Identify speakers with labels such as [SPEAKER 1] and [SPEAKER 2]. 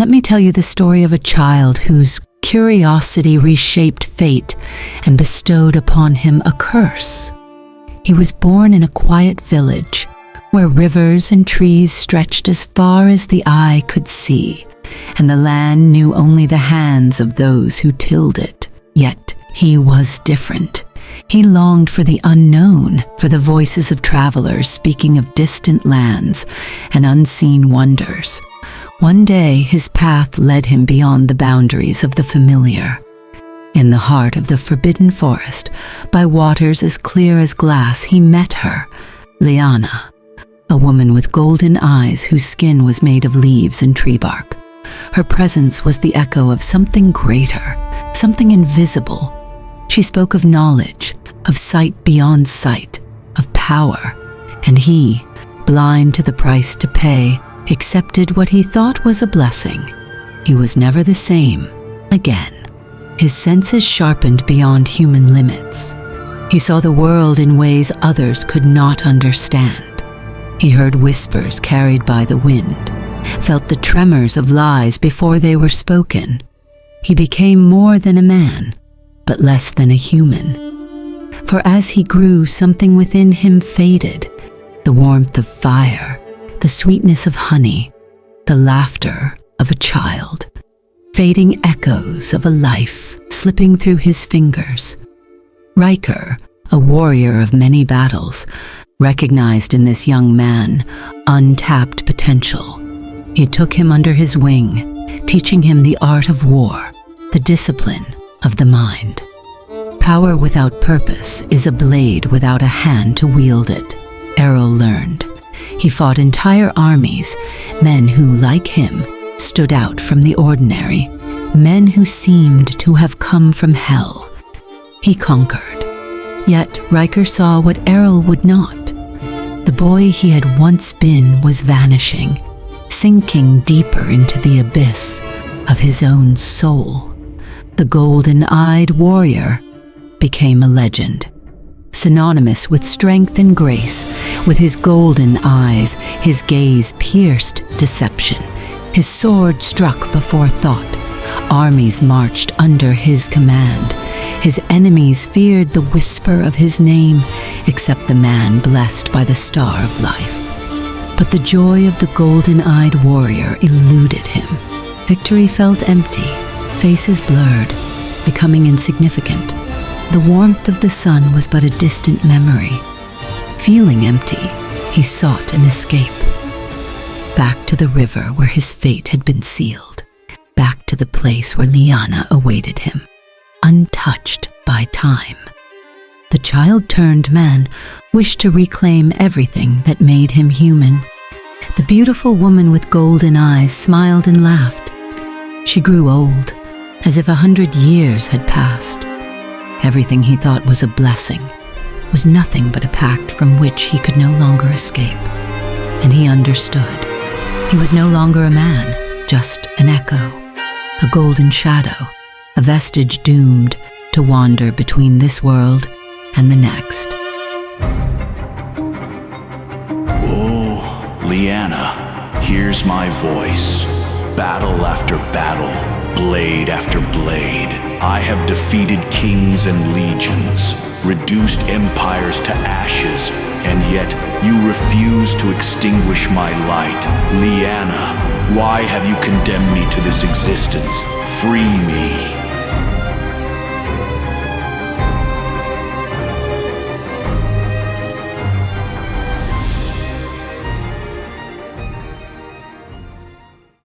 [SPEAKER 1] Let me tell you the story of a child whose curiosity reshaped fate and bestowed upon him a curse. He was born in a quiet village where rivers and trees stretched as far as the eye could see, and the land knew only the hands of those who tilled it. Yet he was different. He longed for the unknown, for the voices of travelers speaking of distant lands and unseen wonders. One day his path led him beyond the boundaries of the familiar. In the heart of the forbidden forest, by waters as clear as glass, he met her, Liana, a woman with golden eyes whose skin was made of leaves and tree bark. Her presence was the echo of something greater, something invisible. She spoke of knowledge, of sight beyond sight, of power, and he, blind to the price to pay, accepted what he thought was a blessing. He was never the same again. His senses sharpened beyond human limits. He saw the world in ways others could not understand. He heard whispers carried by the wind, felt the tremors of lies before they were spoken. He became more than a man, but less than a human. For as he grew, something within him faded, the warmth of fire, the sweetness of honey, the laughter of a child, fading echoes of a life slipping through his fingers. Riker, a warrior of many battles, recognized in this young man untapped potential. He took him under his wing, teaching him the art of war, the discipline of the mind. Power without purpose is a blade without a hand to wield it, Erol learned. He fought entire armies, men who, like him, stood out from the ordinary, men who seemed to have come from hell. He conquered. Yet Riker saw what Erol would not. The boy he had once been was vanishing, sinking deeper into the abyss of his own soul. The golden-eyed warrior became a legend, synonymous with strength and grace. With his golden eyes, his gaze pierced deception. His sword struck before thought. Armies marched under his command. His enemies feared the whisper of his name, except the man blessed by the star of life. But the joy of the golden-eyed warrior eluded him. Victory felt empty, faces blurred, becoming insignificant. The warmth of the sun was but a distant memory. Feeling empty, he sought an escape. Back to the river where his fate had been sealed. Back to the place where Liana awaited him, untouched by time. The child-turned man wished to reclaim everything that made him human. The beautiful woman with golden eyes smiled and laughed. She grew old, as if 100 years had passed. Everything he thought was a blessing was nothing but a pact from which he could no longer escape. And he understood. He was no longer a man, just an echo, a golden shadow, a vestige doomed to wander between this world and the next.
[SPEAKER 2] Oh, Liana, here's my voice. Battle after battle, blade after blade, I have defeated kings and legions, reduced empires to ashes, and yet you refuse to extinguish my light. Liana, why have you condemned me to this existence? Free me.